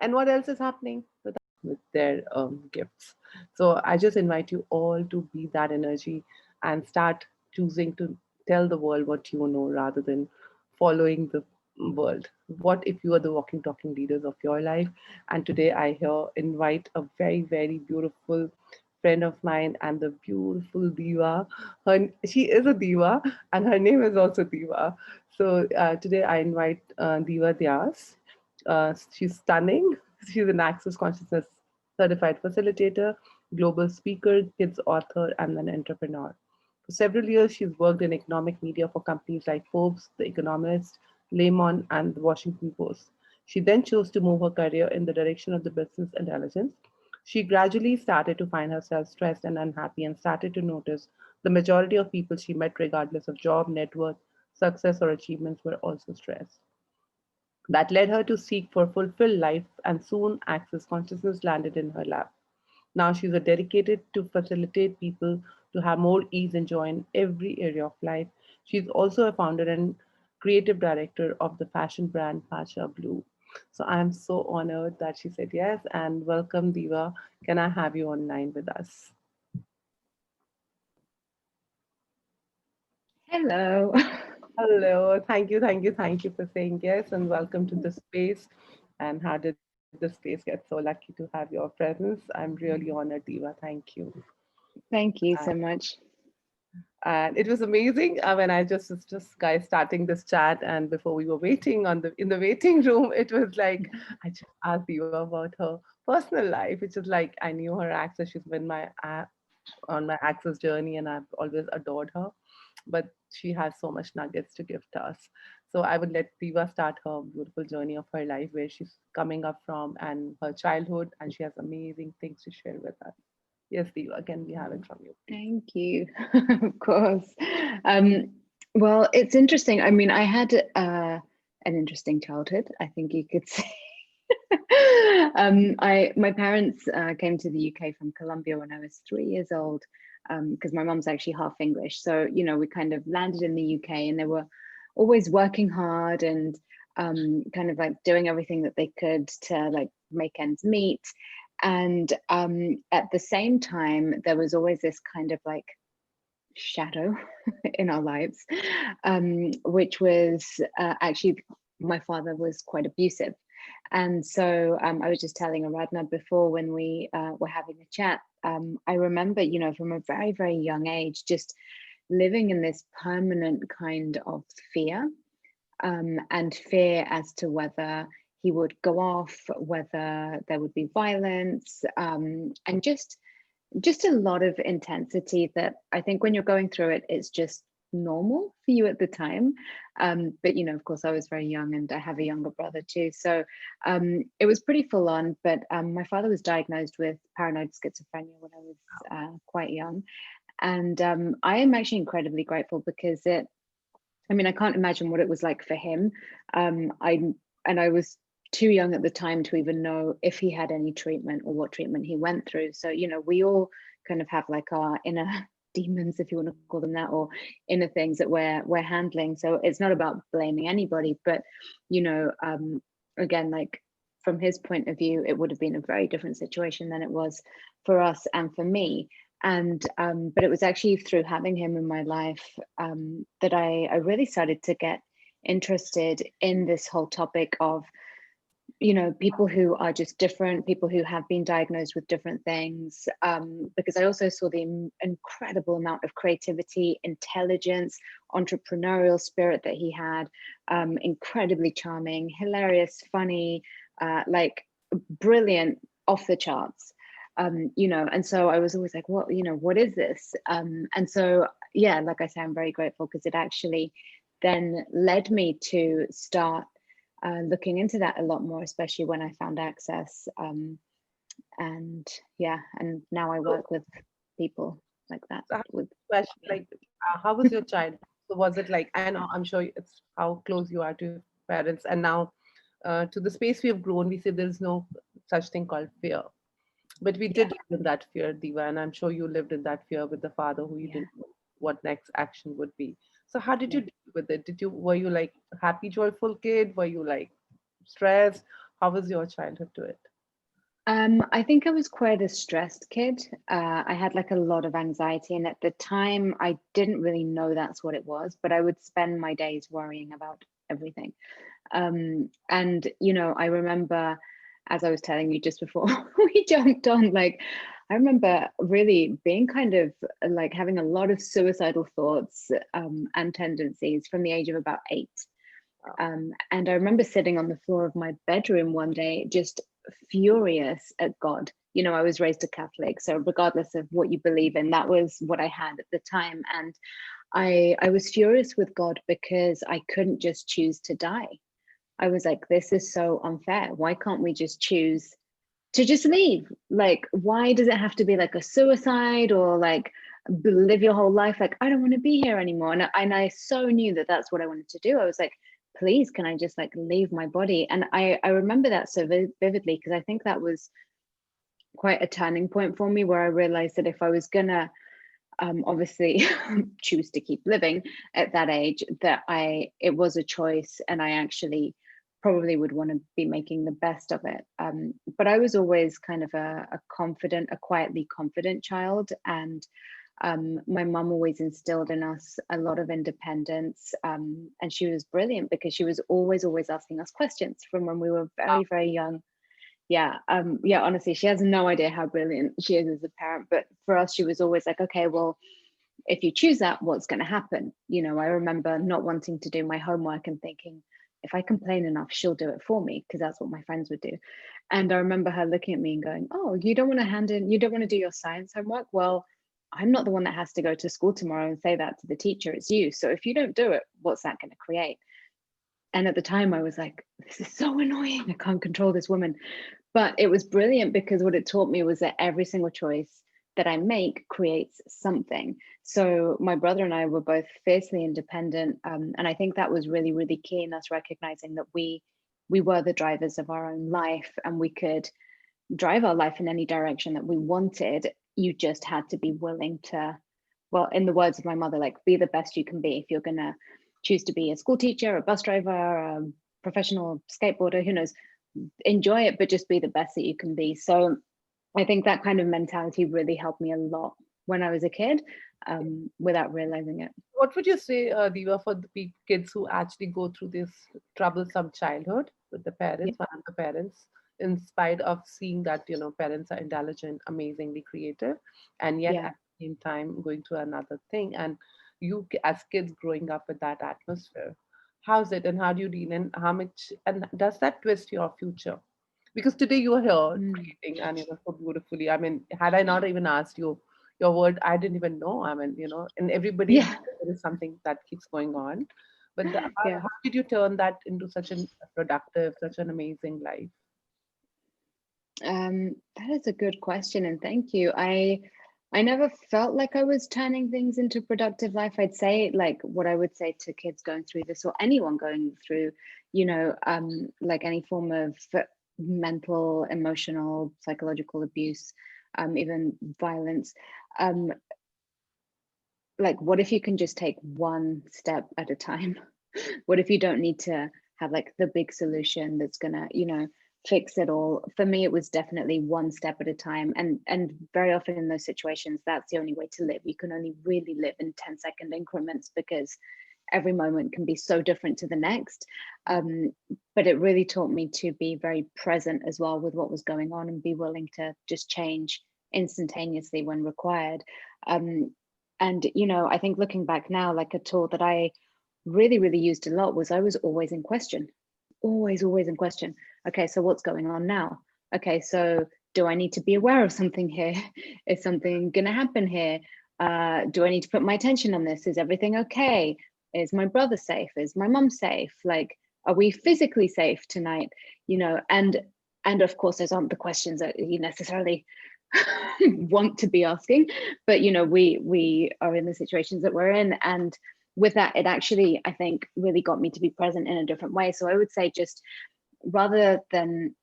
and what else is happening with their gifts. So I just invite you all to be that energy and start choosing to tell the world what you know rather than following the world. What if you are the walking, talking leaders of your life? And today I here invite a very, very beautiful friend of mine and the beautiful Diva. She is a Diva and her name is also Diva. So today I invite Diva Diyaz. She's stunning. She's an Access Consciousness certified facilitator, global speaker, kids author, and an entrepreneur. For several years, she's worked in economic media for companies like Forbes, The Economist, Le Monde, and The Washington Post. She then chose to move her career in the direction of the business intelligence. She gradually started to find herself stressed and unhappy and started to notice the majority of people she met, regardless of job, net worth, success, or achievements, were also stressed. That led her to seek for fulfilled life, and soon Access Consciousness landed in her lap. Now she's a dedicated to facilitate people to have more ease and joy in every area of life. She's also a founder and creative director of the fashion brand Pacha Blue. So I'm so honored that she said yes, and welcome Diva. Can I have you online with us? Hello. Hello, thank you for saying yes, and welcome to the space. And how did the space get so lucky to have your presence? I'm really honored, Diva. Thank you. Thank you Uh, so much. and it was amazing when I just guys starting this chat, and before we were waiting on the in the waiting room, it was like I just asked Diva about her personal life, which is like I knew her access. She's been my on my access journey, and I've always adored her. But she has so much nuggets to give to us. So I would let Diva start her beautiful journey of her life, where she's coming up from and her childhood, and she has amazing things to share with us. Yes, Diva, can we have it from you, please? Thank you. Of course. Um, well, it's interesting. I mean, I had an interesting childhood, I think you could say. My parents came to the UK from Colombia when I was 3 years old, because my mom's actually half English. So, we kind of landed in the UK, and they were always working hard and kind of like doing everything that they could to like make ends meet. And at the same time, there was always this kind of like shadow in our lives, which was actually my father was quite abusive. And so I was just telling Aradhana before when we were having a chat, I remember, from a very, very young age, just living in this permanent kind of fear, and fear as to whether he would go off, whether there would be violence, and just a lot of intensity that I think when you're going through it, it's just normal for you at the time. But of course, I was very young, and I have a younger brother too, so it was pretty full on. But my father was diagnosed with paranoid schizophrenia when I was quite young, and I am actually incredibly grateful because I mean, I can't imagine what it was like for him. I was too young at the time to even know if he had any treatment or what treatment he went through. So, we all kind of have like our inner demons, if you want to call them that, or inner things that we're handling. So it's not about blaming anybody, but again, like from his point of view, it would have been a very different situation than it was for us and for me. And but it was actually through having him in my life that I really started to get interested in this whole topic of people who are just different, people who have been diagnosed with different things, because I also saw the incredible amount of creativity, intelligence, entrepreneurial spirit that he had. Incredibly charming, hilarious, funny, like brilliant, off the charts. And so I was always like, what is this? And so, yeah, like I say, I'm very grateful because it actually then led me to start looking into that a lot more, especially when I found access. And yeah, and now I So, work with people like that. so I have With a question yeah, like, how was your childhood? So was it like, I know, I'm sure it's how close you are to your parents, and now to the space we have grown, we say there's no such thing called fear. But we yeah, did live in that fear, Diva, and I'm sure you lived in that fear with the father who you yeah, didn't know what next action would be. So how did yeah. you deal with it? Were you like happy, joyful kid? Were you like stressed? How was your childhood to it? I think I was quite a stressed kid. I had like a lot of anxiety, and at the time, I didn't really know that's what it was, but I would spend my days worrying about everything. And I remember, as I was telling you just before we jumped on, like, I remember really being kind of like having a lot of suicidal thoughts and tendencies from the age of about 8. Wow. And I remember sitting on the floor of my bedroom one day, just furious at God. I was raised a Catholic, so regardless of what you believe in, that was what I had at the time. And I was furious with God because I couldn't just choose to die. I was like, this is so unfair. Why can't we just choose to just leave? Like, why does it have to be like a suicide or like live your whole life? Like, I don't want to be here anymore. And I so knew that that's what I wanted to do. I was like, please, can I just like leave my body? And I remember that so vividly because I think that was quite a turning point for me where I realized that if I was gonna obviously choose to keep living at that age, that it was a choice and I actually probably would want to be making the best of it. But I was always kind of a quietly confident child. And my mum always instilled in us a lot of independence. And she was brilliant because she was always asking us questions from when we were very, very young. Yeah, honestly, she has no idea how brilliant she is as a parent, but for us she was always like, okay, well, if you choose that, what's going to happen? I remember not wanting to do my homework and thinking, if I complain enough, she'll do it for me, because that's what my friends would do. And I remember her looking at me and going, oh, you don't want to do your science homework? Well, I'm not the one that has to go to school tomorrow and say that to the teacher, it's you. So if you don't do it, what's that going to create? And at the time I was like, this is so annoying, I can't control this woman. But it was brilliant because what it taught me was that every single choice that I make creates something. So my brother and I were both fiercely independent, and I think that was really, really key in us recognizing that we were the drivers of our own life, and we could drive our life in any direction that we wanted. You just had to be willing to, well, in the words of my mother, like, be the best you can be. If you're gonna choose to be a school teacher, a bus driver, a professional skateboarder, who knows, enjoy it, but just be the best that you can be. So I think that kind of mentality really helped me a lot when I was a kid, without realizing it. What would you say, Diva, for the kids who actually go through this troublesome childhood with the Yeah. parents, one of the parents, in spite of seeing that, parents are intelligent, amazingly creative, and yet Yeah. at the same time going through another thing, and as kids growing up with that atmosphere, how's it, and how do you deal, and how much, and does that twist your future? Because today you are here Mm. creating, and so beautifully. I mean, had I not even asked you your word, I didn't even know. I mean, in everybody's Yeah. life, there is something that keeps going on. But Yeah. how did you turn that into such a productive, such an amazing life? That is a good question, and thank you. I never felt like I was turning things into productive life. I'd say, like, what I would say to kids going through this, or anyone going through, like any form of mental, emotional, psychological abuse, even violence. Um, like, what if you can just take one step at a time? What if you don't need to have like the big solution that's gonna, fix it all? For me, it was definitely one step at a time. And very often in those situations, that's the only way to live. You can only really live in 10-second increments, because every moment can be so different to the next. But it really taught me to be very present as well with what was going on, and be willing to just change instantaneously when required. And I think looking back now, like, a tool that I really, really used a lot was, I was always in question, always in question. Okay, so what's going on now? Okay, so do I need to be aware of something here? Is something going to happen here? Do I need to put my attention on this? Is everything okay? Is my brother safe? Is my mum safe? Like, are we physically safe tonight? And of course, those aren't the questions that you necessarily want to be asking, but we are in the situations that we're in. And with that, it actually, I think, really got me to be present in a different way. So I would say, just rather than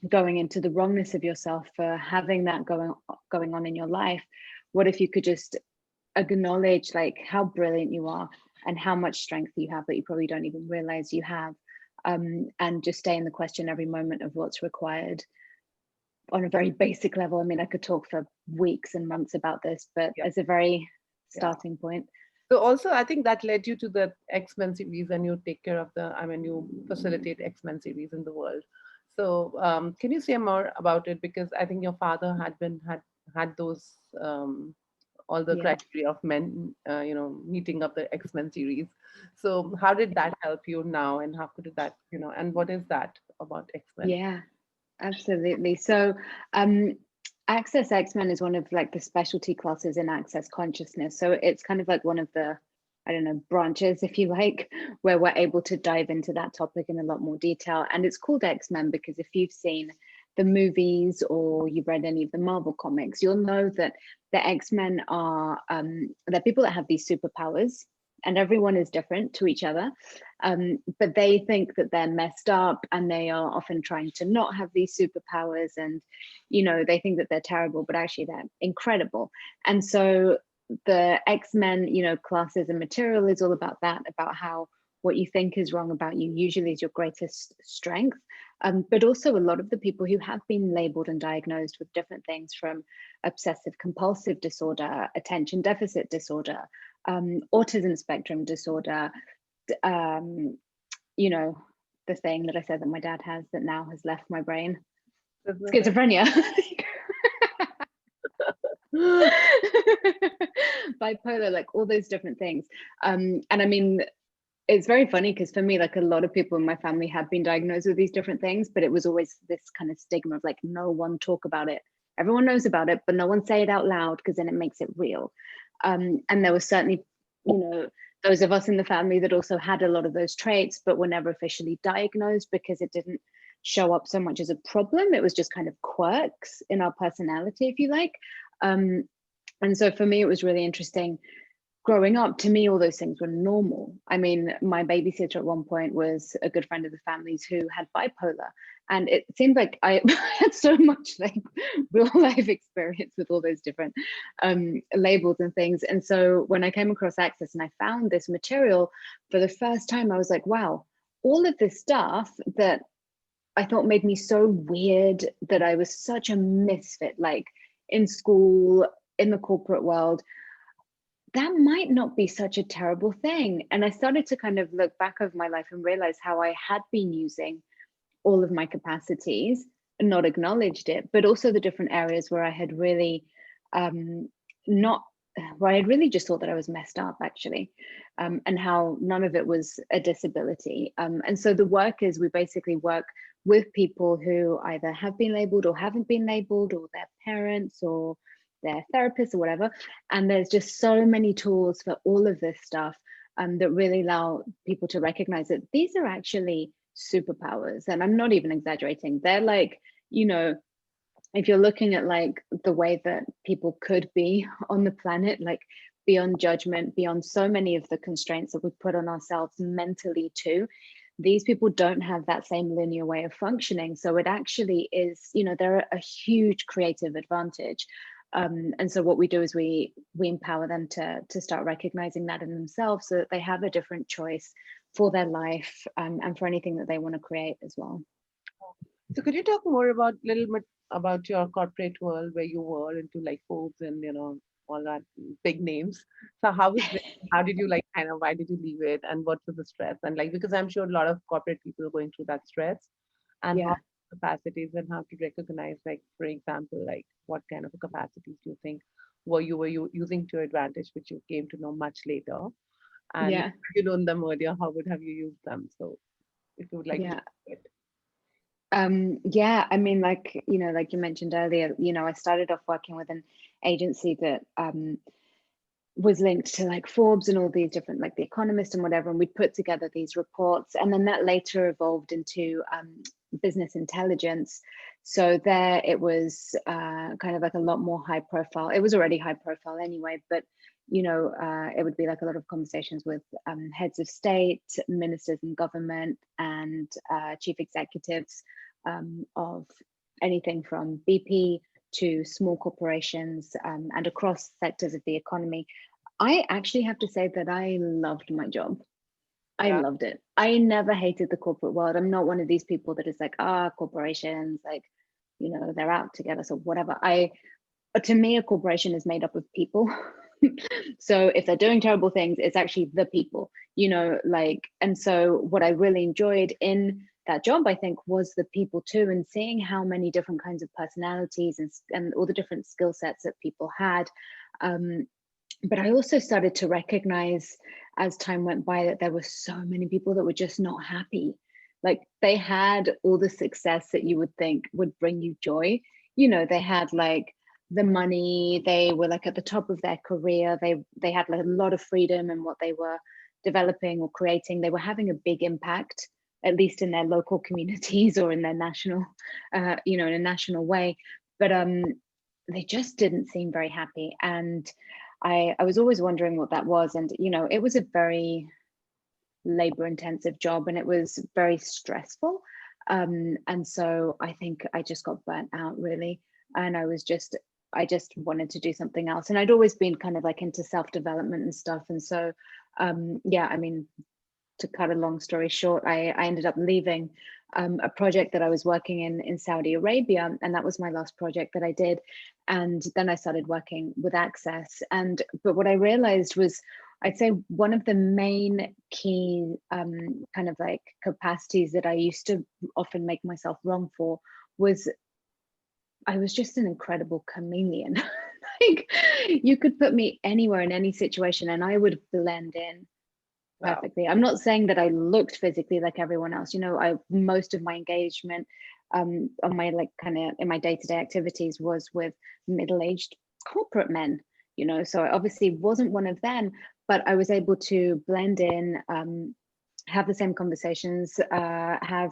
going into the wrongness of yourself for having that going on in your life, what if you could just acknowledge like how brilliant you are and how much strength you have that you probably don't even realize you have, and just stay in the question every moment of what's required on a very basic level. I mean, I could talk for weeks and months about this, but Yeah. as a very Yeah. starting point. So also, I think that led you to the X-Men series, and you take care of I mean, you facilitate X-Men series in the world. So, can you say more about it? Because I think your father had those all the Yeah. criteria of men, meeting up the X-Men series. So, how did that help you now, and how could that, and what is that about X-Men? Yeah, absolutely. So, um, Access X-Men is one of like the specialty classes in Access Consciousness. So it's kind of like one of the, I don't know, branches, if you like, where we're able to dive into that topic in a lot more detail. And it's called X-Men because if you've seen the movies or you've read any of the Marvel comics, you'll know that the X-Men are they're people that have these superpowers, and everyone is different to each other. But they think that they're messed up, and they are often trying to not have these superpowers. And, they think that they're terrible, but actually they're incredible. And so the X-Men, classes and material is all about that, about how what you think is wrong about you usually is your greatest strength. But also a lot of the people who have been labeled and diagnosed with different things, from obsessive compulsive disorder, attention deficit disorder, autism spectrum disorder, um, you know, the thing that I said that my dad has that now has left my brain, schizophrenia. Bipolar, like all those different things. And I mean, it's very funny because for me, like a lot of people in my family have been diagnosed with these different things, but it was always this kind of stigma of like, no one talk about it. Everyone knows about it, but no one say it out loud because then it makes it real. And there was certainly, those of us in the family that also had a lot of those traits, but were never officially diagnosed because it didn't show up so much as a problem. It was just kind of quirks in our personality, if you like. And so for me, it was really interesting. Growing up, to me, all those things were normal. I mean, my babysitter at one point was a good friend of the family's who had bipolar. And it seemed like I had so much like real life experience with all those different labels and things. And so when I came across Access and I found this material for the first time, I was like, wow, all of this stuff that I thought made me so weird, that I was such a misfit, like in school, in the corporate world, that might not be such a terrible thing. And I started to kind of look back over my life and realize how I had been using all of my capacities and not acknowledged it, but also the different areas where I had really not, where I had really just thought that I was messed up, actually, and how none of it was a disability. And so the work is, we basically work with people who either have been labeled or haven't been labeled, or their parents or their therapists or whatever. And there's just so many tools for all of this stuff that really allow people to recognize that these are actually superpowers. And I'm not even exaggerating. They're like, if you're looking at like the way that people could be on the planet, like beyond judgment, beyond so many of the constraints that we put on ourselves mentally too, these people don't have that same linear way of functioning. So it actually is, they're a huge creative advantage. And so what we do is we empower them to start recognizing that in themselves, so that they have a different choice for their life, and for anything that they want to create as well. So could you talk more about little bit about your corporate world where you were into like Forbes and all that big names? So how was it? How did you like kind of why did you leave it, and what was the stress, and like because I'm sure a lot of corporate people are going through that stress, and how Yeah. capacities and how to recognize, like for example, like what kind of capacities do you think were you using to your advantage, which you came to know much later, and if Yeah. you known them earlier, how would have you used them? So if you would like to Yeah. share it. Yeah, I mean, like, like you mentioned earlier, I started off working with an agency that was linked to like Forbes and all these different, like The Economist and whatever, and we'd put together these reports, and then that later evolved into business intelligence. So there it was kind of like a lot more high profile. It was already high profile anyway, but it would be like a lot of conversations with heads of state, ministers in government, and chief executives of anything from BP to small corporations, and across sectors of the economy. I actually have to say that I loved my job. I Yeah. loved it. I never hated the corporate world. I'm not one of these people that is like, corporations, like, they're out to get us or whatever. To me, a corporation is made up of people. So if they're doing terrible things, it's actually the people, like, and so what I really enjoyed in that job, I think, was the people too, and seeing how many different kinds of personalities and all the different skill sets that people had. Um, but I also started to recognize as time went by that there were so many people that were just not happy. Like they had all the success that you would think would bring you joy. They had like the money, they were like at the top of their career, they had like a lot of freedom in what they were developing or creating. They were having a big impact, at least in their local communities or in their national, in a national way. But they just didn't seem very happy. And I was always wondering what that was. And, it was a very labor intensive job and it was very stressful. And so I think I just got burnt out really. And I just wanted to do something else. And I'd always been kind of like into self development and stuff. And so, yeah, I mean, to cut a long story short, I ended up leaving a project that I was working in Saudi Arabia, and that was my last project that I did. And then I started working with Access. But what I realized was, I'd say one of the main key kind of like capacities that I used to often make myself wrong for was I was just an incredible chameleon. Like you could put me anywhere in any situation and I would blend in Wow. perfectly. I'm not saying that I looked physically like everyone else. I most of my engagement on my like kind of in my day-to-day activities was with middle-aged corporate men, so I obviously wasn't one of them, but I was able to blend in, have the same conversations, have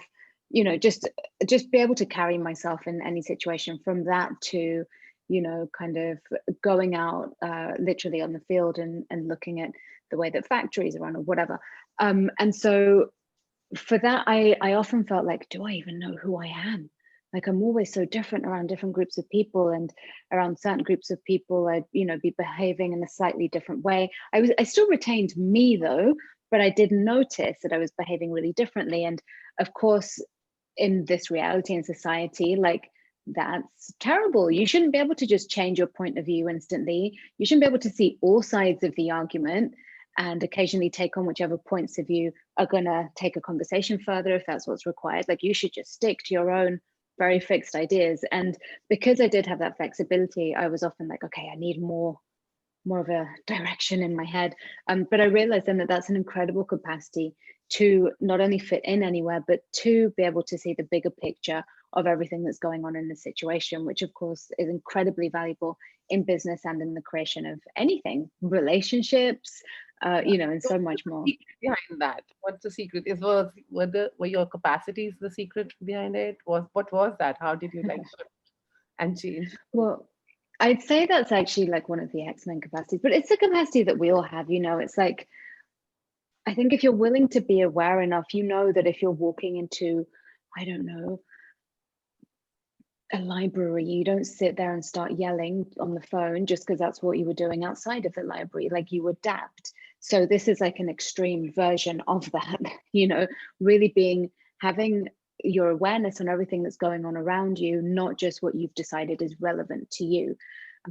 just be able to carry myself in any situation, from that to kind of going out literally on the field and looking at the way that factories are run or whatever. And so for that, I often felt like, do I even know who I am? Like I'm always so different around different groups of people, and around certain groups of people, I'd be behaving in a slightly different way. I still retained me though, but I did notice that I was behaving really differently. And of course, in this reality and society, like that's terrible. You shouldn't be able to just change your point of view instantly. You shouldn't be able to see all sides of the argument and occasionally take on whichever points of view are going to take a conversation further if that's what's required. Like you should just stick to your own very fixed ideas. And because I did have that flexibility, I was often like, okay, I need more of a direction in my head. But I realized then that that's an incredible capacity to not only fit in anywhere, but to be able to see the bigger picture of everything that's going on in the situation, which of course is incredibly valuable in business and in the creation of anything, relationships, and So so what's much the more. secret behind that? What's the secret? Were your capacities the secret behind it? What was that? How did you like shift and change? Well, I'd say that's actually like one of the X-Men capacities, but it's a capacity that we all have, it's like, I think if you're willing to be aware enough, that if you're walking into, I don't know, a library, you don't sit there and start yelling on the phone just because that's what you were doing outside of the library. Like you adapt. So this is like an extreme version of that, really having your awareness on everything that's going on around you, not just what you've decided is relevant to you.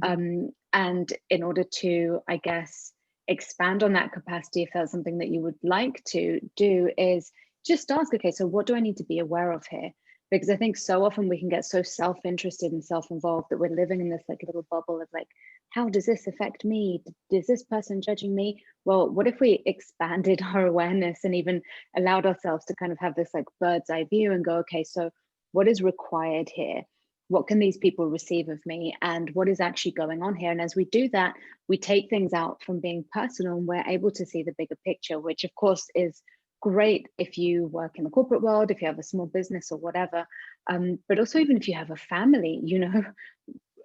Mhm. And in order to, I guess, expand on that capacity, if that's something that you would like to do, is just ask, okay, so what do I need to be aware of here? Because I think so often we can get so self-interested and self-involved that we're living in this like little bubble of like, how does this affect me? Is this person judging me? Well, what if we expanded our awareness and even allowed ourselves to kind of have this like bird's eye view and go, okay, so what is required here? What can these people receive of me? And what is actually going on here? And as we do that, we take things out from being personal and we're able to see the bigger picture, which of course is great if you work in the corporate world, if you have a small business or whatever. But also even if you have a family,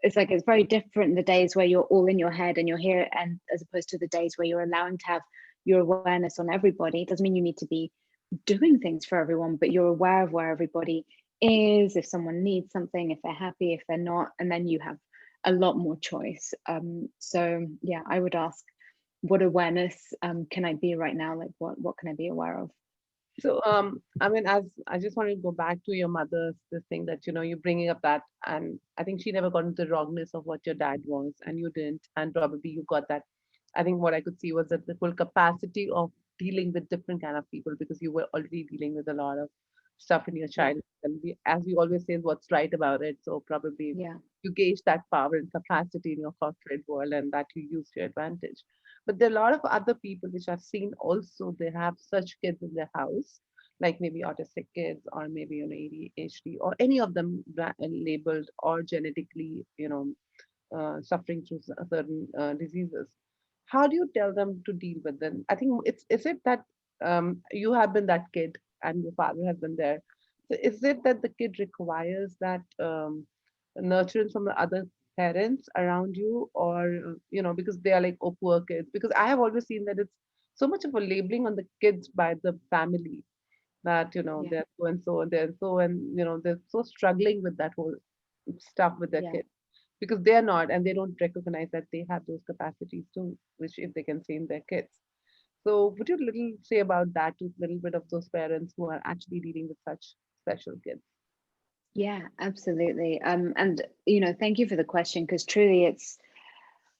it's like it's very different the days where you're all in your head and you're here, and as opposed to the days where you're allowing to have your awareness on everybody. It doesn't mean you need to be doing things for everyone, but you're aware of where everybody is, if someone needs something, if they're happy, if they're not, and then you have a lot more choice. So yeah, I would ask, what awareness can I be right now? Like what can I be aware of? So, I mean, as I just want to go back to your mother's this thing that you're bringing up that, and I think she never got into the wrongness of what your dad was, and you didn't, and probably you got that. I think what I could see was that the full capacity of dealing with different kind of people because you were already dealing with a lot of stuff in your Yeah, childhood, and as we always say, what's right about it. So probably yeah, you gauge that power and capacity in your corporate world, and that you use to your advantage. But there are a lot of other people which I've seen also, they have such kids in their house, like maybe autistic kids or maybe ADHD or any of them labeled or genetically, suffering through certain diseases. How do you tell them to deal with them? I think is it that you have been that kid and your father has been there. So is it that the kid requires that nurturance from the other parents around you, or because they are like, oh, poor kids? Because I have always seen that it's so much of a labeling on the kids by the family that yeah, they're so and so and they're so, and they're so struggling with that whole stuff with their yeah. kids because they're not, and they don't recognize that they have those capacities too, which if they can see in their kids. So would you little say about that to a little bit of those parents who are actually dealing with such special kids? Yeah, absolutely. And thank you for the question, because truly it's,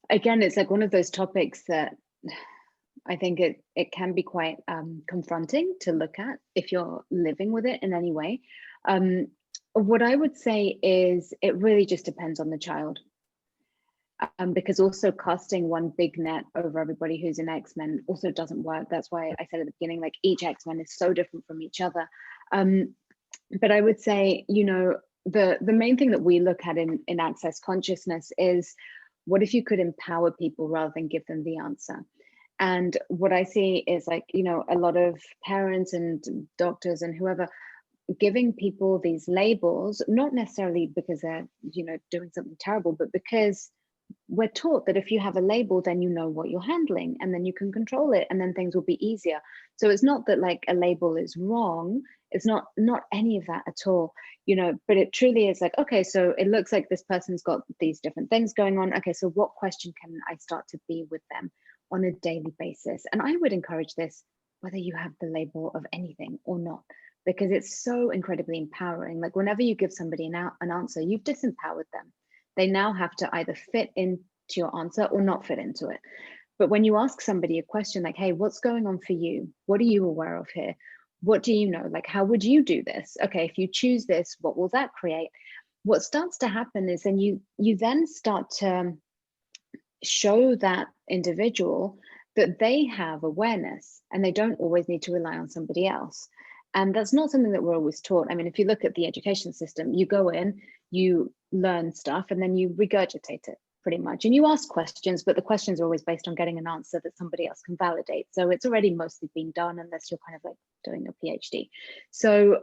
again, it's like one of those topics that I think it can be quite confronting to look at if you're living with it in any way. Um, what I would say is it really just depends on the child. Because also casting one big net over everybody who's an X-Men also doesn't work. That's why I said at the beginning, like each X-Men is so different from each other. Um, but I would say, the main thing that we look at in access consciousness is, what if you could empower people rather than give them the answer? And what I see is, like, a lot of parents and doctors and whoever giving people these labels, not necessarily because they're, doing something terrible, but because we're taught that if you have a label, then you know what you're handling and then you can control it and then things will be easier. So it's not that like a label is wrong. It's not any of that at all, but it truly is like, okay, so it looks like this person's got these different things going on. Okay, so what question can I start to be with them on a daily basis? And I would encourage this whether you have the label of anything or not, because it's so incredibly empowering. Like whenever you give somebody an answer, you've disempowered them. They now have to either fit into your answer or not fit into it. But when you ask somebody a question like, hey, what's going on for you? What are you aware of here? What do you know? Like, how would you do this? Okay, if you choose this, what will that create? What starts to happen is then you then start to show that individual that they have awareness and they don't always need to rely on somebody else. And that's not something that we're always taught. I mean, if you look at the education system, you go in, you learn stuff, and then you regurgitate it pretty much. And you ask questions, but the questions are always based on getting an answer that somebody else can validate. So it's already mostly been done unless you're kind of like doing a PhD. So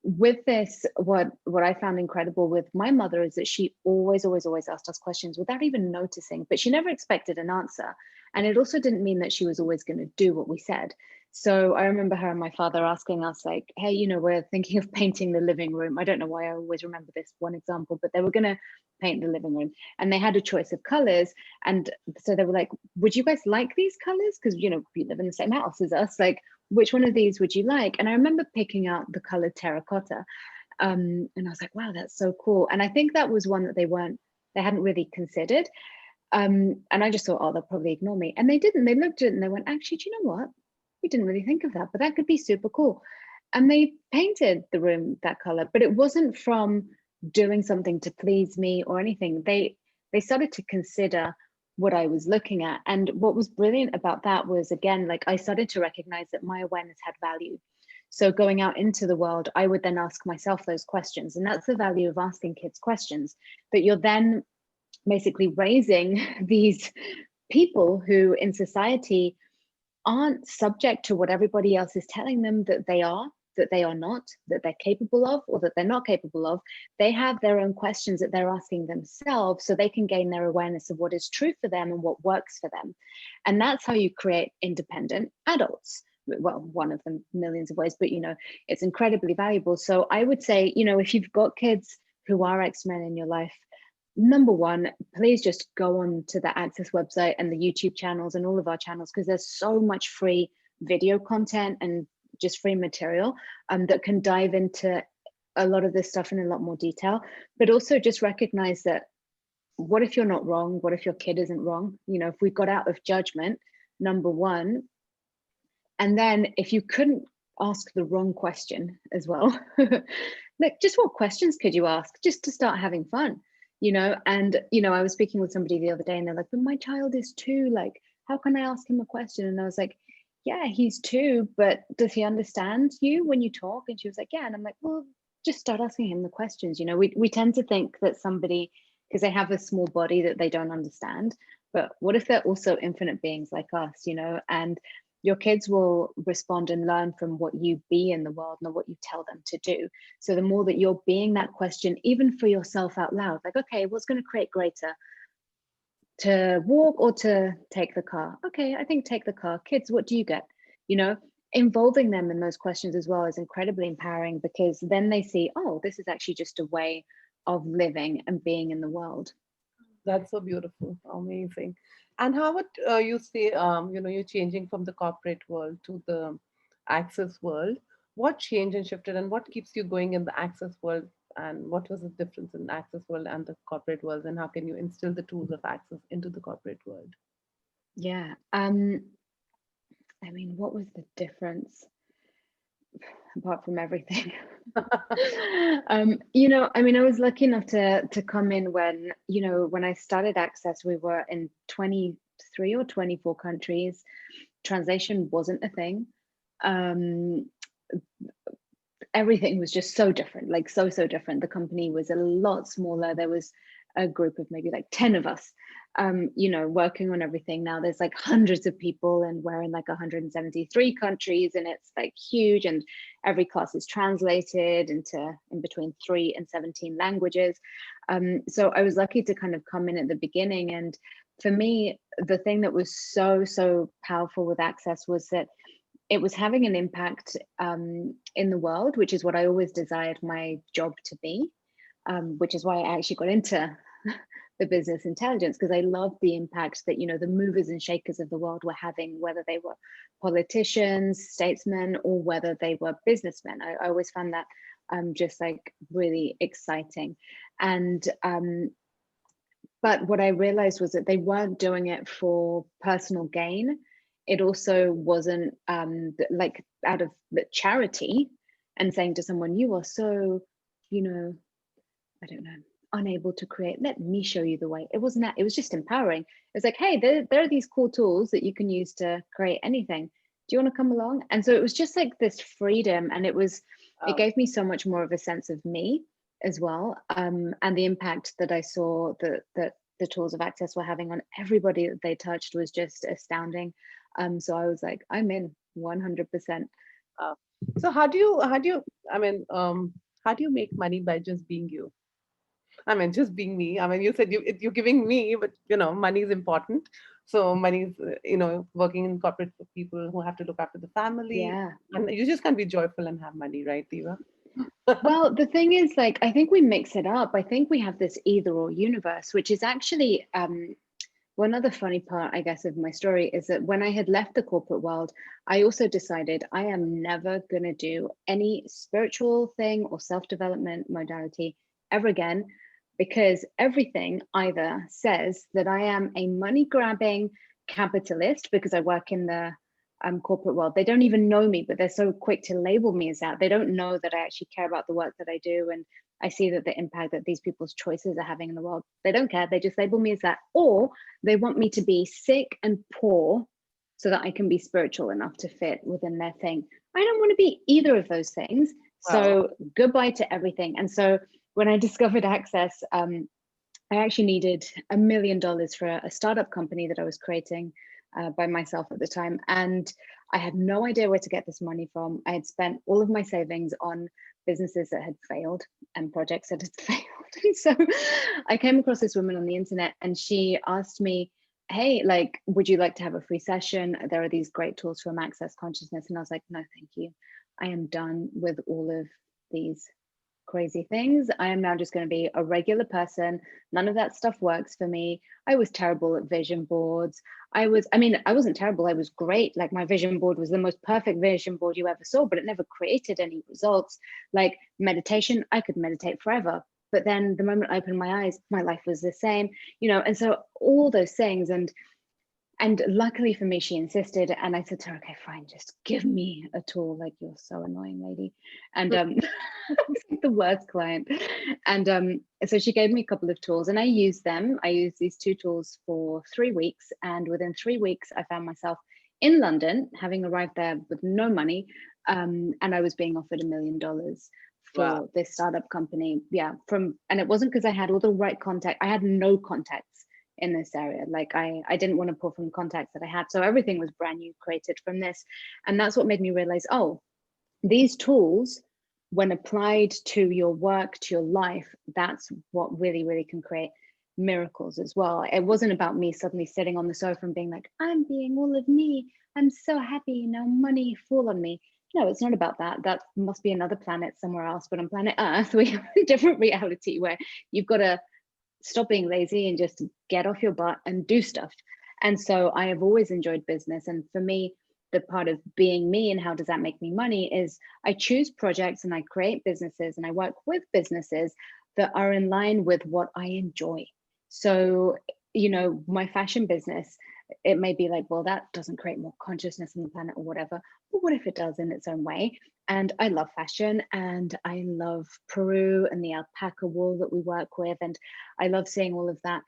with this, what I found incredible with my mother is that she always asked us questions without even noticing, but she never expected an answer. And it also didn't mean that she was always going to do what we said. So I remember her and my father asking us, like, hey, we're thinking of painting the living room. I don't know why I always remember this one example, but they were going to paint the living room and they had a choice of colors. And so they were like, would you guys like these colors? Because, you live in the same house as us. Like, which one of these would you like? And I remember picking out the color terracotta. And I was like, wow, that's so cool. And I think that was one that they hadn't really considered. And I just thought, oh, they'll probably ignore me. And they didn't. They looked at it and they went, actually, do you know what? We didn't really think of that, but that could be super cool. And they painted the room that color, but it wasn't from doing something to please me or anything. They started to consider what I was looking at. And what was brilliant about that was, again, like I started to recognize that my awareness had value. So going out into the world, I would then ask myself those questions. And that's the value of asking kids questions, that you're then basically raising these people who in society aren't subject to what everybody else is telling them that they are not, that they're capable of, or that they're not capable of. They have their own questions that they're asking themselves so they can gain their awareness of what is true for them and what works for them. And that's how you create independent adults. Well, one of them, millions of ways, but it's incredibly valuable. So I would say, if you've got kids who are X-Men in your life, number one, please just go on to the Access website and the YouTube channels and all of our channels, because there's so much free video content and just free material that can dive into a lot of this stuff in a lot more detail. But also just recognize that, what if you're not wrong? What if your kid isn't wrong? You know, if we got out of judgment, number one, and then if you couldn't ask the wrong question as well, like, just what questions could you ask just to start having fun? You know, and, you know, I was speaking with somebody the other day and they're like, but my child is 2, like, how can I ask him a question? And I was like, yeah, he's 2, but does he understand you when you talk? And she was like, yeah. And I'm like, well, just start asking him the questions. You know, we tend to think that somebody, because they have a small body, that they don't understand. But what if they're also infinite beings like us, you know? And your kids will respond and learn from what you be in the world, not what you tell them to do. So the more that you're being that question, even for yourself out loud, like, okay, what's going to create greater? To walk or to take the car? Okay, I think take the car. Kids, what do you get? You know, involving them in those questions as well is incredibly empowering, because then they see, oh, this is actually just a way of living and being in the world. That's so beautiful, amazing. And how would you say, you're changing from the corporate world to the access world? What changed and shifted, and what keeps you going in the access world? And what was the difference in access world and the corporate world? And how can you instill the tools of access into the corporate world? Yeah. I mean, what was the difference apart from everything? You know, I mean, I was lucky enough to come in when, you know, when I started Access, we were in 23 or 24 countries. Translation wasn't a thing. Um, Everything was just so different, like so different. The company was a lot smaller. There was a group of maybe like 10 of us, you know, working on everything. Now there's like hundreds of people and we're in like 173 countries, and it's like huge, and every class is translated into in between 3 and 17 languages. So I was lucky to kind of come in at the beginning, and for me, the thing that was so powerful with Access was that it was having an impact in the world, which is what I always desired my job to be, which is why I actually got into the business intelligence, because I loved the impact that, you know, the movers and shakers of the world were having, whether they were politicians, statesmen, or whether they were businessmen. I always found that just like really exciting. And but what I realized was that they weren't doing it for personal gain. It also wasn't like out of the charity and saying to someone, you are so, you know, I don't know, unable to create. Let me show you the way. It wasn't that. It was just empowering. It's like, hey, there are these cool tools that you can use to create anything. Do you want to come along? And so it was just like this freedom, and it Um, gave me so much more of a sense of me as well, and the impact that I saw that the tools of access were having on everybody that they touched was just astounding. So I was like, I'm in 100%. uh, so how do you, I mean, how do you make money by just being you? I mean, just being me. I mean, you said you're giving me, but money is important. So money is, working in corporate for people who have to look after the family, Yeah. and you just can't be joyful and have money, right, Diva? Well, the thing is, like, I think we mix it up. I think we have this either or universe, which is actually one other funny part, I guess, of my story is that when I had left the corporate world, I also decided I am never going to do any spiritual thing or self development modality ever again, because everything either says that I am a money grabbing capitalist because I work in the corporate world. They don't even know me, but they're so quick to label me as that. They don't know that I actually care about the work that I do. And I see that the impact that these people's choices are having in the world. They don't care. They just label me as that. Or they want me to be sick and poor so that I can be spiritual enough to fit within their thing. I don't want to be either of those things. Wow. So goodbye to everything. And so when I discovered Access, I actually needed $1 million for a startup company that I was creating by myself at the time. And I had no idea where to get this money from. I had spent all of my savings on businesses that had failed and projects that had failed. And so I came across this woman on the internet, and she asked me, hey, like, would you like to have a free session? There are these great tools from Access Consciousness. And I was like, no, thank you. I am done with all of these crazy things. I am now just going to be a regular person. None of that stuff works for me. I was terrible at vision boards. I mean, I wasn't terrible. I was great. Like my vision board was the most perfect vision board you ever saw, but it never created any results. Like meditation, I could meditate forever. But then the moment I opened my eyes, my life was the same, and so all those things. And luckily for me, she insisted, and I said to her, "Okay, fine, just give me a tool. Like, you're so annoying, lady." And I was like the worst client. And so she gave me a couple of tools, and I used them. I used these two tools for 3 weeks, and within 3 weeks, I found myself in London, having arrived there with no money, and I was being offered $1 million Wow. for this startup company. Yeah, and it wasn't because I had all the right contact. I had no contacts in this area. Like I didn't want to pull from contacts that I had. So everything was brand new, created from this. And that's what made me realize, oh, these tools, when applied to your work, to your life, that's what really, really can create miracles as well. It wasn't about me suddenly sitting on the sofa and being like, I'm being all of me. I'm so happy. Now money fall on me. No, it's not about that. That must be another planet somewhere else. But on planet Earth, we have a different reality where you've got to stop being lazy and just get off your butt and do stuff. And so I have always enjoyed business. And for me, the part of being me and how does that make me money is I choose projects and I create businesses and I work with businesses that are in line with what I enjoy. So, my fashion business, it may be like, well, that doesn't create more consciousness on the planet or whatever. But what if it does in its own way? And I love fashion and I love Peru and the alpaca wool that we work with. And I love seeing all of that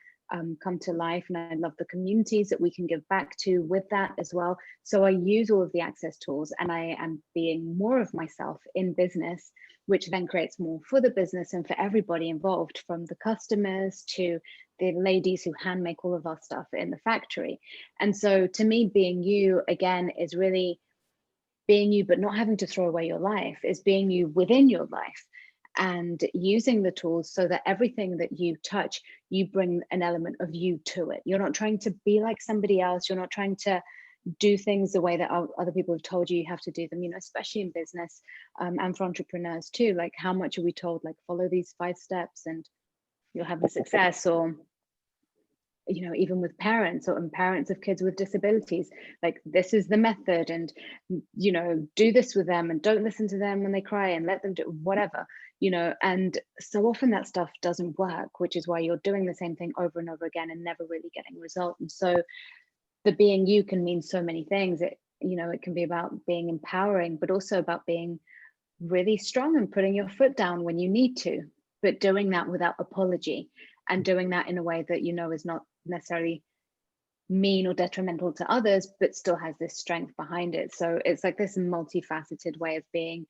come to life. And I love the communities that we can give back to with that as well. So I use all of the access tools and I am being more of myself in business, which then creates more for the business and for everybody involved, from the customers to the ladies who hand make all of our stuff in the factory. And so to me, being you again is really being you, but not having to throw away your life, is being you within your life and using the tools so that everything that you touch, you bring an element of you to it. You're not trying to be like somebody else. You're not trying to do things the way that other people have told you have to do them, especially in business, and for entrepreneurs too. Like, how much are we told, like, follow these 5 steps and you'll have the success? Or even with parents and parents of kids with disabilities, like, this is the method, and do this with them and don't listen to them when they cry and let them do whatever, and so often that stuff doesn't work, which is why you're doing the same thing over and over again and never really getting result. And so the being you can mean so many things. It can be about being empowering, but also about being really strong and putting your foot down when you need to, but doing that without apology, and doing that in a way that is not necessarily mean or detrimental to others, but still has this strength behind it. So it's like this multifaceted way of being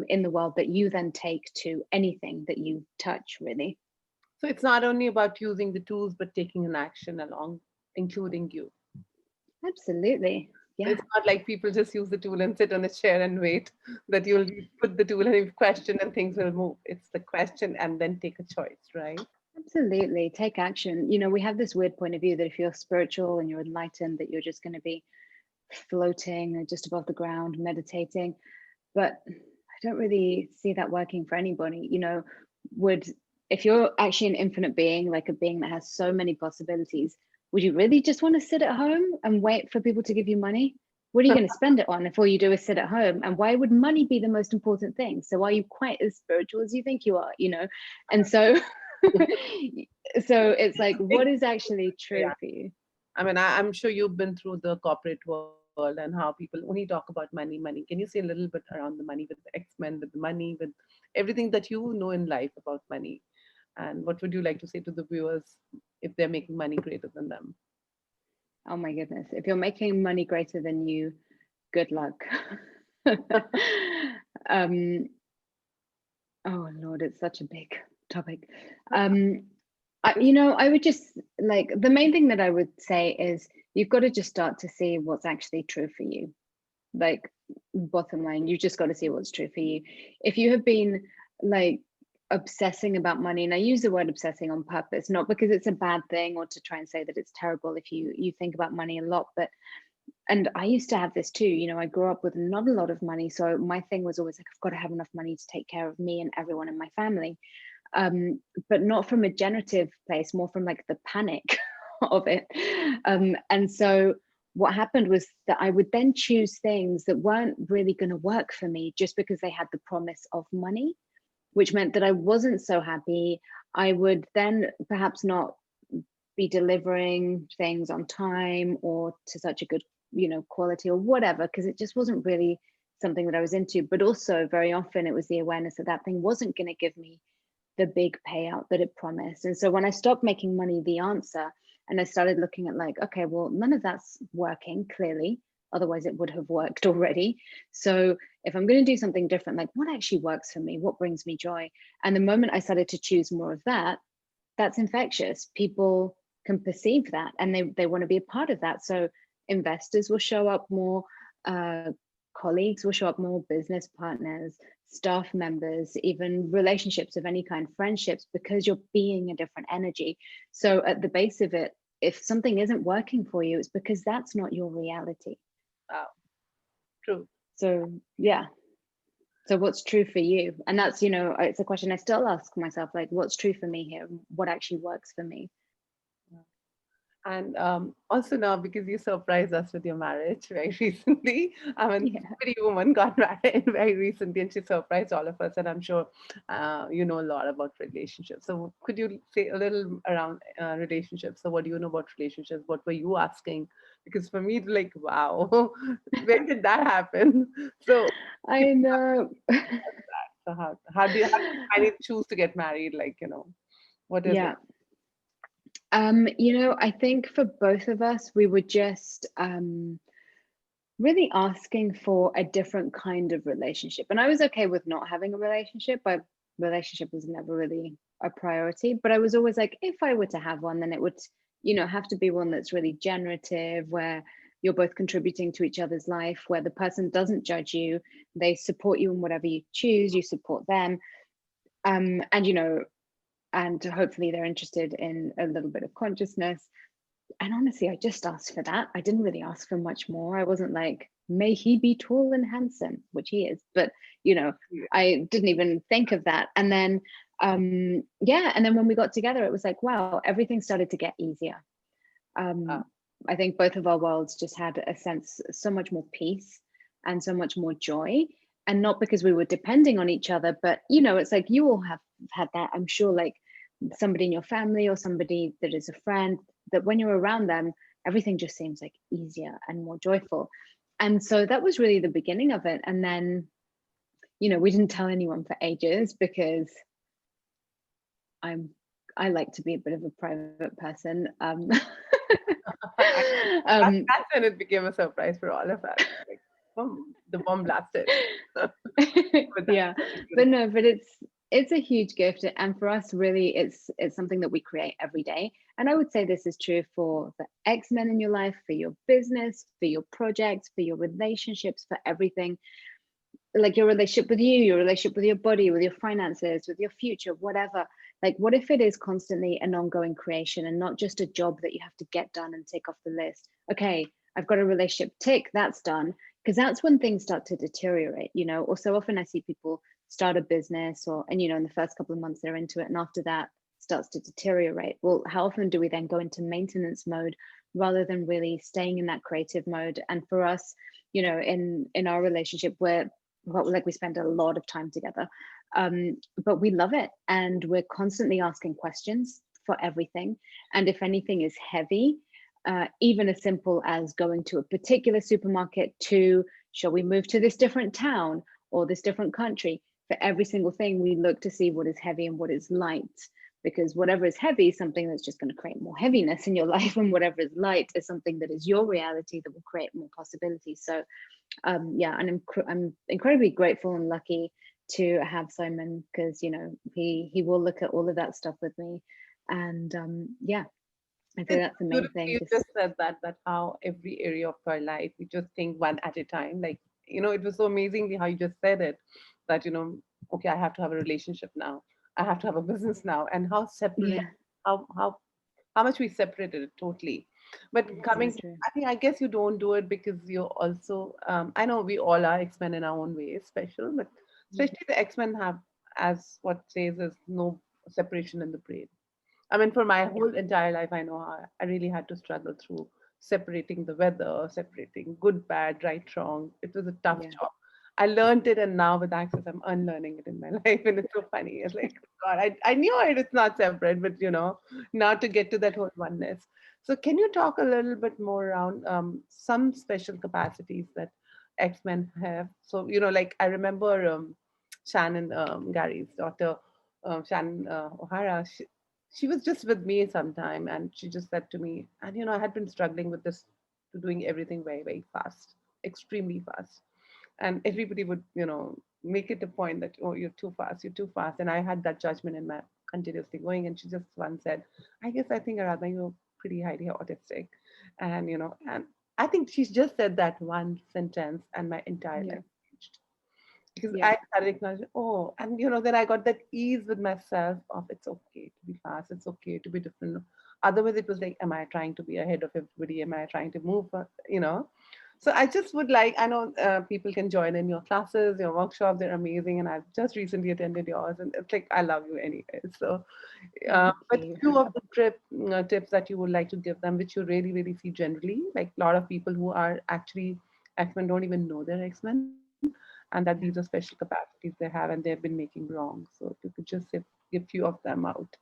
in the world that you then take to anything that you touch, really. So it's not only about using the tools, but taking an action along, including you. Absolutely. Yeah. It's not like people just use the tool and sit on a chair and wait that you'll put the tool and you question and things will move. It's the question and then take a choice, right? Absolutely. Take action. We have this weird point of view that if you're spiritual and you're enlightened, that you're just going to be floating just above the ground, meditating. But I don't really see that working for anybody. Would if you're actually an infinite being, like a being that has so many possibilities, would you really just want to sit at home and wait for people to give you money? What are you going to spend it on if all you do is sit at home? And why would money be the most important thing? So are you quite as spiritual as you think you are? And so so it's like, what is actually true Yeah. for you? I mean, I'm sure you've been through the corporate world and how people only talk about money, money. Can you say a little bit around the money with the X-Men, with the money, with everything that you know in life about money? And what would you like to say to the viewers if they're making money greater than them? Oh my goodness. If you're making money greater than you, good luck. um, oh Lord, it's such a big topic. Um, I would just, like, the main thing that I would say is you've got to just start to see what's actually true for you. Like, bottom line, you just got to see what's true for you. If you have been like obsessing about money, and I use the word obsessing on purpose, not because it's a bad thing or to try and say that it's terrible if you think about money a lot, but and I used to have this too. I grew up with not a lot of money, so my thing was always like, I've got to have enough money to take care of me and everyone in my family. But not from a generative place, more from like the panic of it. And so what happened was that I would then choose things that weren't really going to work for me just because they had the promise of money, which meant that I wasn't so happy. I would then perhaps not be delivering things on time or to such a good, quality or whatever, because it just wasn't really something that I was into. But also, very often, it was the awareness that that thing wasn't going to give me the big payout that it promised. And so when I stopped making money the answer, and I started looking at like, okay, well, none of that's working clearly. Otherwise, it would have worked already. So if I'm going to do something different, like what actually works for me, what brings me joy? And the moment I started to choose more of that, that's infectious. People can perceive that and they want to be a part of that. So investors will show up more, uh, colleagues will show up more, business partners, staff members, even relationships of any kind, friendships, because you're being a different energy. So at the base of it, if something isn't working for you, it's because that's not your reality. Wow, true. So yeah. So what's true for you? And that's, it's a question I still ask myself, like, what's true for me here? What actually works for me? And also now, because you surprised us with your marriage very recently, I mean, Yeah. pretty woman got married very recently, and she surprised all of us. And I'm sure you know a lot about relationships. So could you say a little around relationships? So what do you know about relationships? What were you asking? Because for me, it's like, wow, when did that happen? So give I know. that. So how do you finally choose to get married? Like, what is it? Yeah. I think for both of us, we were just really asking for a different kind of relationship. And I was okay with not having a relationship, but relationship was never really a priority. But I was always like, if I were to have one, then it would, have to be one that's really generative, where you're both contributing to each other's life, where the person doesn't judge you, they support you in whatever you choose, you support them. And and hopefully they're interested in a little bit of consciousness. And honestly, I just asked for that. I didn't really ask for much more. I wasn't like, may he be tall and handsome, which he is, but you know, Yeah. I didn't even think of that. And then yeah, and then when we got together, it was like, wow, everything started to get easier. Uh, um I think both of our worlds just had a sense, so much more peace and so much more joy. And not because we were depending on each other, but it's like you all have had that, I'm sure, like somebody in your family or somebody that is a friend, that when you're around them, everything just seems like easier and more joyful. And so that was really the beginning of it. And then we didn't tell anyone for ages, because i'm I like to be a bit of a private person. I think that's, um that's when it became a surprise for all of us. Like, the bomb blasted with that yeah, particular. but no, but it's a huge gift, and for us, really, it's something that we create every day. And I would say this is true for the X-Men in your life, for your business, for your projects, for your relationships, for everything. Like your relationship with you, your relationship with your body, with your finances, with your future, whatever. Like, what if it is constantly an ongoing creation and not just a job that you have to get done and take off the list? Okay, I've got a relationship, tick, that's done. Because that's when things start to deteriorate, or so often I see people start a business, or and in the first couple of months they're into it, and after that starts to deteriorate. Well, how often do we then go into maintenance mode rather than really staying in that creative mode? And for us, in our relationship, where well, like we spend a lot of time together, but we love it, and we're constantly asking questions for everything. And if anything is heavy, even as simple as going to a particular supermarket, to shall we move to this different town or this different country, for every single thing we look to see what is heavy and what is light, because whatever is heavy is something that's just going to create more heaviness in your life, and whatever is light is something that is your reality that will create more possibilities. So yeah, and I'm incredibly grateful and lucky to have Simon, because he will look at all of that stuff with me. And yeah, I think It's that's the so main beautiful thing. you Just just said that how every area of our life we just think one at a time. Like, it was so amazingly how you just said it, that, okay, I have to have a relationship now. I have to have a business now. And how separate, yeah, how much we separated it totally. But coming So to, true. I think, I guess you don't do it because you're also, I know we all are X-Men in our own ways, special, but Mm. especially the X-Men have, as what says, is no separation in the brain. I mean, for my Yeah. whole entire life, I know how I really had to struggle through separating the weather, separating good, bad, right, wrong. It was a tough Yeah. job. I learned it, and now with Access, I'm unlearning it in my life, and it's so funny. It's like, God, I knew it, it's not separate, but now to get to that whole oneness. So, can you talk a little bit more around some special capacities that X Men have? So, like I remember Shannon, Gary's daughter, Shannon O'Hara. She was just with me sometime, and she just said to me, and I had been struggling with this, to doing everything very, very fast, extremely fast, and everybody would make it a point that, oh, you're too fast, you're too fast, and I had that judgment in my continuously going, and she just once said, I think, Aradhana, you're pretty highly autistic, and I think she's just said that one sentence, and my entire Yeah. life changed, because Yeah. I started acknowledging, oh, and then I got that ease with myself of, it's okay to be fast, it's okay to be different. Otherwise, it was like, am I trying to be ahead of everybody? Am I trying to move? So I just would like, I know people can join in your classes, your workshops, they're amazing. And I've just recently attended yours, and it's like, I love you anyway. So, Thank but you. few of the tips that you would like to give them, which you really, really see generally, like a lot of people who are actually X-Men don't even know they're X-Men, and that these are Yeah. special capacities they have and they've been making wrong. So if you could just give few of them out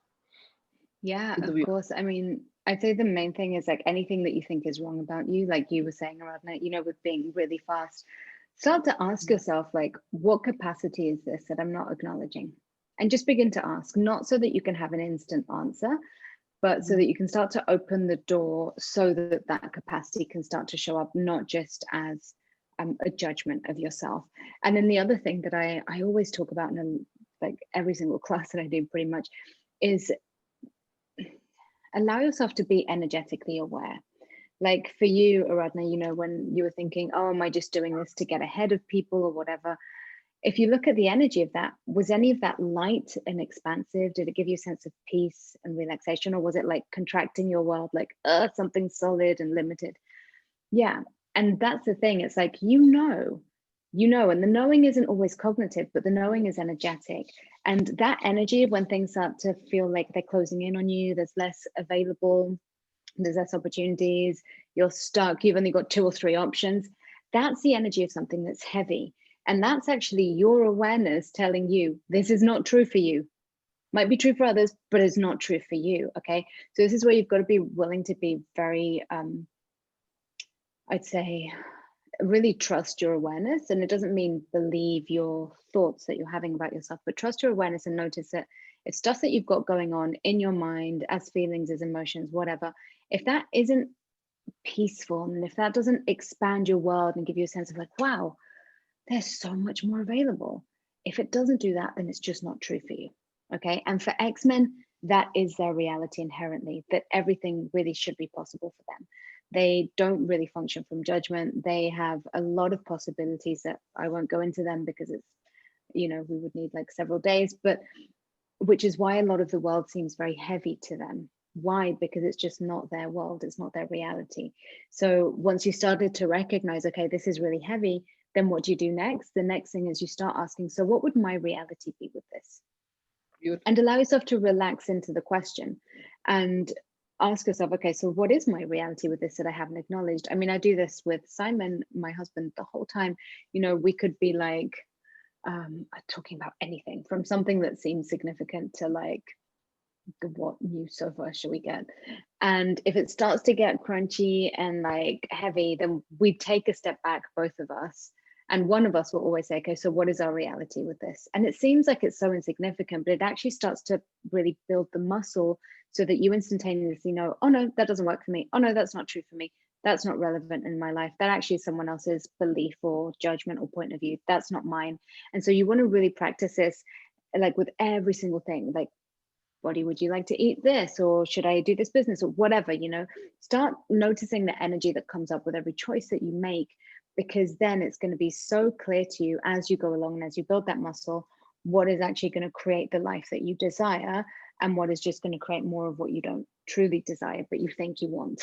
Yeah, to the of viewer. course. I mean, I'd say the main thing is like anything that you think is wrong about you, like you were saying, Aradhana, with being really fast, start to ask yourself, like, what capacity is this that I'm not acknowledging? And just begin to ask, not so that you can have an instant answer, but so Mhm. that you can start to open the door so that that capacity can start to show up, not just as a judgment of yourself. And then the other thing that I always talk about in like every single class that I do pretty much is allow yourself to be energetically aware. Like for you, Aradhana, when you were thinking, oh, am I just doing this to get ahead of people or whatever? If you look at the energy of that, was any of that light and expansive? Did it give you a sense of peace and relaxation? Or was it like contracting your world, like something solid and limited? Yeah. And that's the thing. It's like, and the knowing isn't always cognitive, but the knowing is energetic. And that energy, when things start to feel like they're closing in on you, there's less available, there's less opportunities, you're stuck, you've only got two or three options. That's the energy of something that's heavy. And that's actually your awareness telling you this is not true for you. Might be true for others, but it's not true for you. Okay. So this is where you've got to be willing to be very, I'd say, really trust your awareness. And it doesn't mean believe your thoughts that you're having about yourself, but trust your awareness and notice that it's stuff that you've got going on in your mind as feelings, as emotions, whatever. If that isn't peaceful and if that doesn't expand your world and give you a sense of like, wow, there's so much more available. If it doesn't do that, then it's just not true for you. Okay. And for X-Men, that is their reality inherently, that everything really should be possible for them. They don't really function from judgment. They have a lot of possibilities that I won't go into them because it's, we would need like several days, but which is why a lot of the world seems very heavy to them. Why? Because it's just not their world, it's not their reality. So once you started to recognize, okay, this is really heavy, then what do you do next? The next thing is you start asking, so what would my reality be with this? Beautiful. And allow yourself to relax into the question and ask yourself, okay, so what is my reality with this that I haven't acknowledged? I mean, I do this with Simon, my husband, the whole time. We could be like, talking about anything from something that seems significant to like what new sofa should we get? And if it starts to get crunchy and like heavy, then we take a step back, both of us. And one of us will always say, okay, so what is our reality with this? And it seems like it's so insignificant, but it actually starts to really build the muscle so that you instantaneously know, oh no, that doesn't work for me. Oh no, that's not true for me. That's not relevant in my life. That actually is someone else's belief or judgment or point of view. That's not mine. And so you want to really practice this like with every single thing. Like, body, would you like to eat this, or should I do this business, or whatever? Start noticing the energy that comes up with every choice that you make, because then it's going to be so clear to you as you go along and as you build that muscle, what is actually going to create the life that you desire and what is just going to create more of what you don't truly desire but you think you want.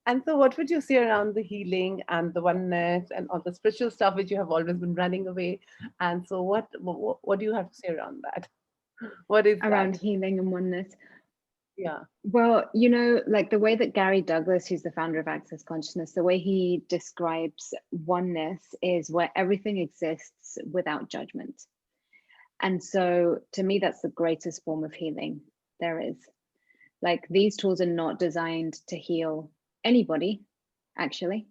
And so, what would you say around the healing and the oneness and all the spiritual stuff which you have always been running away? And so, what do you have to say around that? What is that? Around healing and oneness. Yeah. Well, you know, like the way that Gary Douglas, who's the founder of Access Consciousness, the way he describes oneness is where everything exists without judgment. And so to me, that's the greatest form of healing there is. Like these tools are not designed to heal anybody, actually.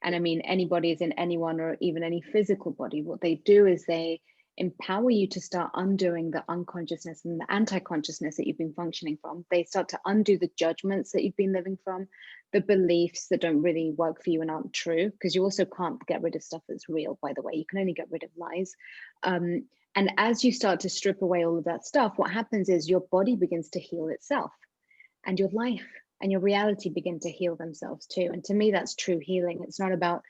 And I mean, anybody is in anyone or even any physical body. What they do is they empower you to start undoing the unconsciousness and the anti-consciousness that you've been functioning from. They start to undo the judgments that you've been living from, the beliefs that don't really work for you and aren't true, because you also can't get rid of stuff that's real, by the way. You can only get rid of lies. And as you start to strip away all of that stuff, what happens is your body begins to heal itself, and your life and your reality begin to heal themselves too. And to me, that's true healing. It's not about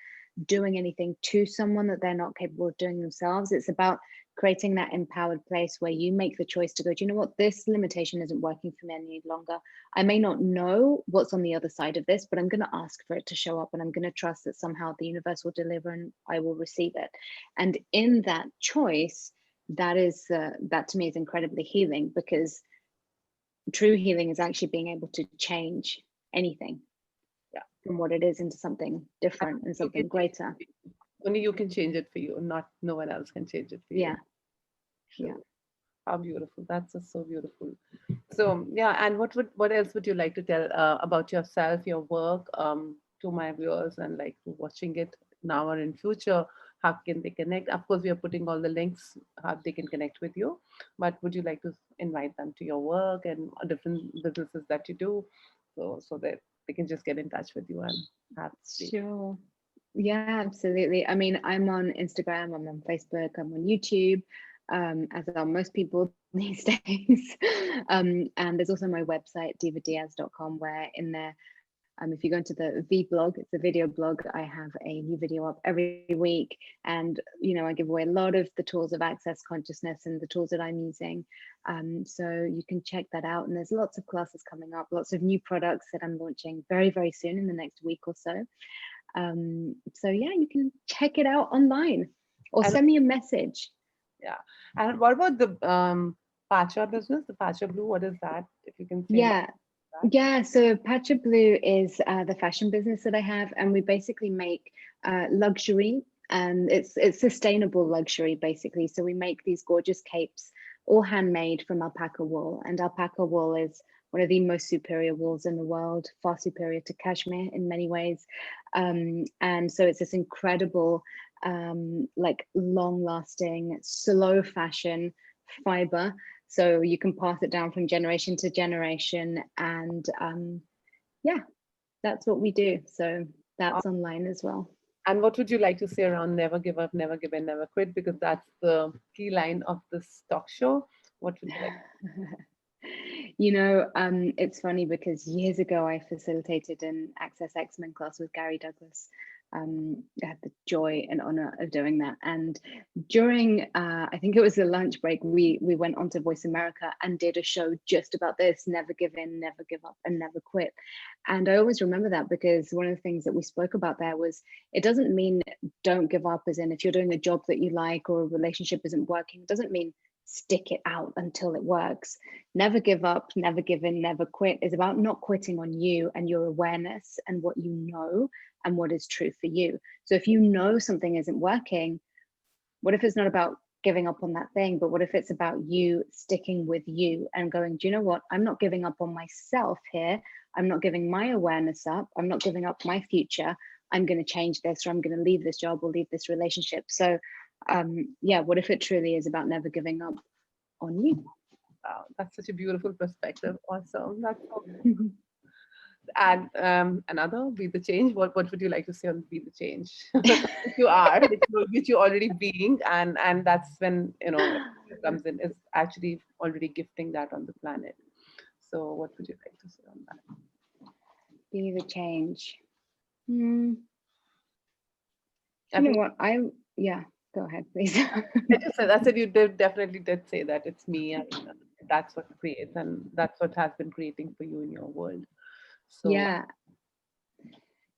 doing anything to someone that they're not capable of doing themselves. It's about creating that empowered place where you make the choice to go, do you know what? This limitation isn't working for me any longer. I may not know what's on the other side of this, but I'm going to ask for it to show up, and I'm going to trust that somehow the universe will deliver and I will receive it. And in that choice, that to me is incredibly healing, because true healing is actually being able to change anything Yeah. from what it is into something And different and you can something change it greater. for you. Only you can change it for you, not no one else can change it for you. Yeah, yeah. True. How beautiful. That's just so beautiful. So yeah, and what else would you like to tell about yourself, your work, to my viewers and like watching it now or in future? How can they connect? Of course, we are putting all the links how they can connect with you. But would you like to invite them to your work and different businesses that you do, so that they can just get in touch with you and have the Sure. Yeah, absolutely. I mean, I'm on Instagram, I'm on Facebook, I'm on YouTube, as are most people these days. And there's also my website, divadiaz.com, where in there, if you go into the V blog, it's a video blog, I have a new video up every week. And, you know, I give away a lot of the tools of access consciousness and the tools that I'm using. So you can check that out. And there's lots of classes coming up, lots of new products that I'm launching very, very soon in the next week or so. So yeah, you can check it out online or and send me a message. yeah. And what about the Pacha business, the Pacha Blue? What is that? If you can say more Yeah, about that. yeah. So Patcha Blue is the fashion business that I have, and we basically make luxury, and it's sustainable luxury basically. So we make these gorgeous capes, all handmade from alpaca wool, and alpaca wool is one of the most superior wools in the world, far superior to cashmere in many ways. And so it's this incredible, like long-lasting, slow fashion fiber, so you can pass it down from generation to generation. And yeah, that's what we do. So Uh, that's online as well. and what would you like to say around never give up, never give in, never quit? Because that's the key line of this talk show. What would you like? You know, it's funny because years ago I facilitated an Access X-Men class with Gary Douglas. I had the joy and honor of doing that. And during, I think it was a lunch break, we went on to Voice America and did a show just about this: never give in, never give up, and never quit. And I always remember that because one of the things that we spoke about there was it doesn't mean don't give up, as in if you're doing a job that you like or a relationship isn't working, it doesn't mean stick it out until it works. Never give up, never give in, never quit is about not quitting on you and your awareness and what you know and what is true for you. So if you know something isn't working, what if it's not about giving up on that thing, but what if it's about you sticking with you and going, do you know what? I'm not giving up on myself here. I'm not giving my awareness up. I'm not giving up my future. I'm going to change this, or I'm going to leave this job or leave this relationship. So yeah, what if it truly is about never giving up on you? Wow, that's such a beautiful perspective. Awesome. That's so beautiful. And another, be the change. What would you like to say on be the change? Which you are, which you already being, and that's when it comes in is actually already gifting that on the planet. So what would you like to say on that? Be the change. Hmm. I You know think what? Yeah, go ahead, please. I said you definitely did say that it's me, and that's what creates, and that's what has been creating for you in your world. So Yeah,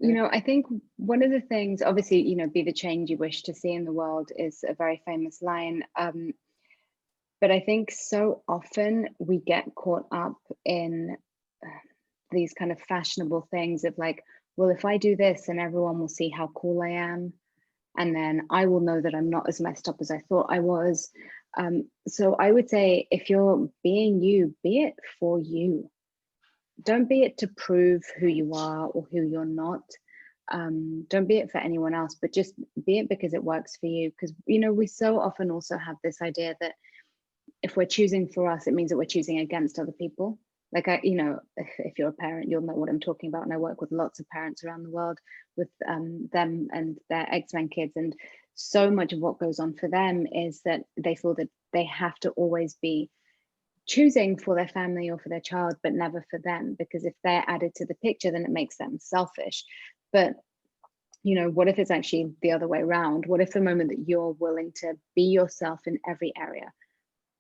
I think one of the things, obviously, be the change you wish to see in the world is a very famous line. But I think so often we get caught up in uh, these kind of fashionable things of like, well, if I do this, then everyone will see how cool I am. And then I will know that I'm not as messed up as I thought I was. So I would say if you're being you, be it for you. Don't be it to prove who you are or who you're not. Don't be it for anyone else, but just be it because it works for you. Because, we so often also have this idea that if we're choosing for us, it means that we're choosing against other people. Like if you're a parent, you'll know what I'm talking about. And I work with lots of parents around the world with them and their ex-men kids. And so much of what goes on for them is that they feel that they have to always be choosing for their family or for their child, but never for them. Because if they're added to the picture, then it makes them selfish. But what if it's actually the other way around? What if the moment that you're willing to be yourself in every area,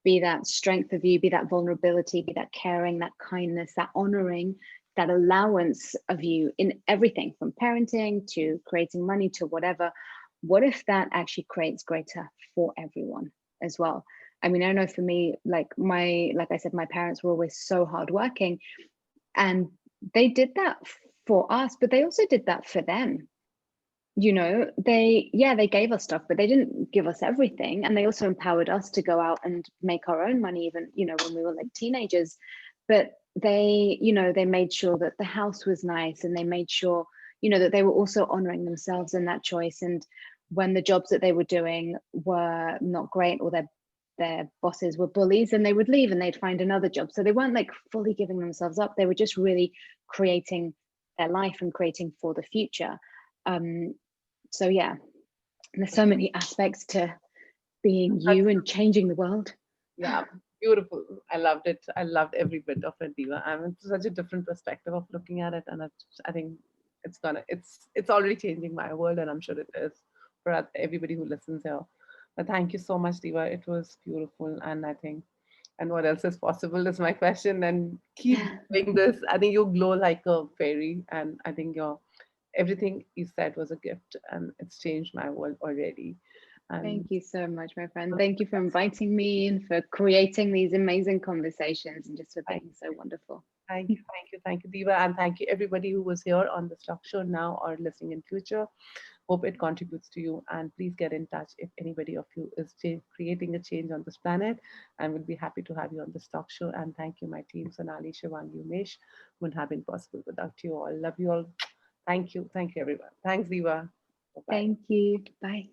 be that strength of you, be that vulnerability, be that caring, that kindness, that honoring, that allowance of you in everything from parenting to creating money to whatever, what if that actually creates greater for everyone as well? I mean, I know for me, like I said, my parents were always so hardworking, and they did that for us, but they also did that for them. They gave us stuff, but they didn't give us everything, and they also empowered us to go out and make our own money, even when we were like teenagers. But they made sure that the house was nice, and they made sure that they were also honoring themselves in that choice. And when the jobs that they were doing were not great, or their bosses were bullies, and they would leave and they'd find another job. So they weren't like fully giving themselves up, they were just really creating their life and creating for the future. So yeah, there's so many aspects to being you and changing the world. Yeah, beautiful. I loved it. I loved every bit of it, Diva. I mean, it's such a different perspective of looking at it, and I think it's already changing my world, and I'm sure it is for everybody who listens here. But thank you so much, Diva. It was beautiful, and I think, and what else is possible is my question. And keep doing this. I think you glow like a fairy, and I think your everything you said was a gift, and it's changed my world already. And Thank you so much, my friend. Thank you for inviting me and for creating these amazing conversations and just for being so wonderful. thank you, Diva, and thank you everybody who was here on this talk show now or listening in future. Hope it contributes to you, and please get in touch if anybody of you is creating a change on this planet, and we'll be happy to have you on this talk show. And thank you, my team, Sonali, Shivangi, Umesh. Wouldn't have been possible without you all. Love you all. Thank you, everyone. Thanks, Diva. Bye bye. Thank you. Bye.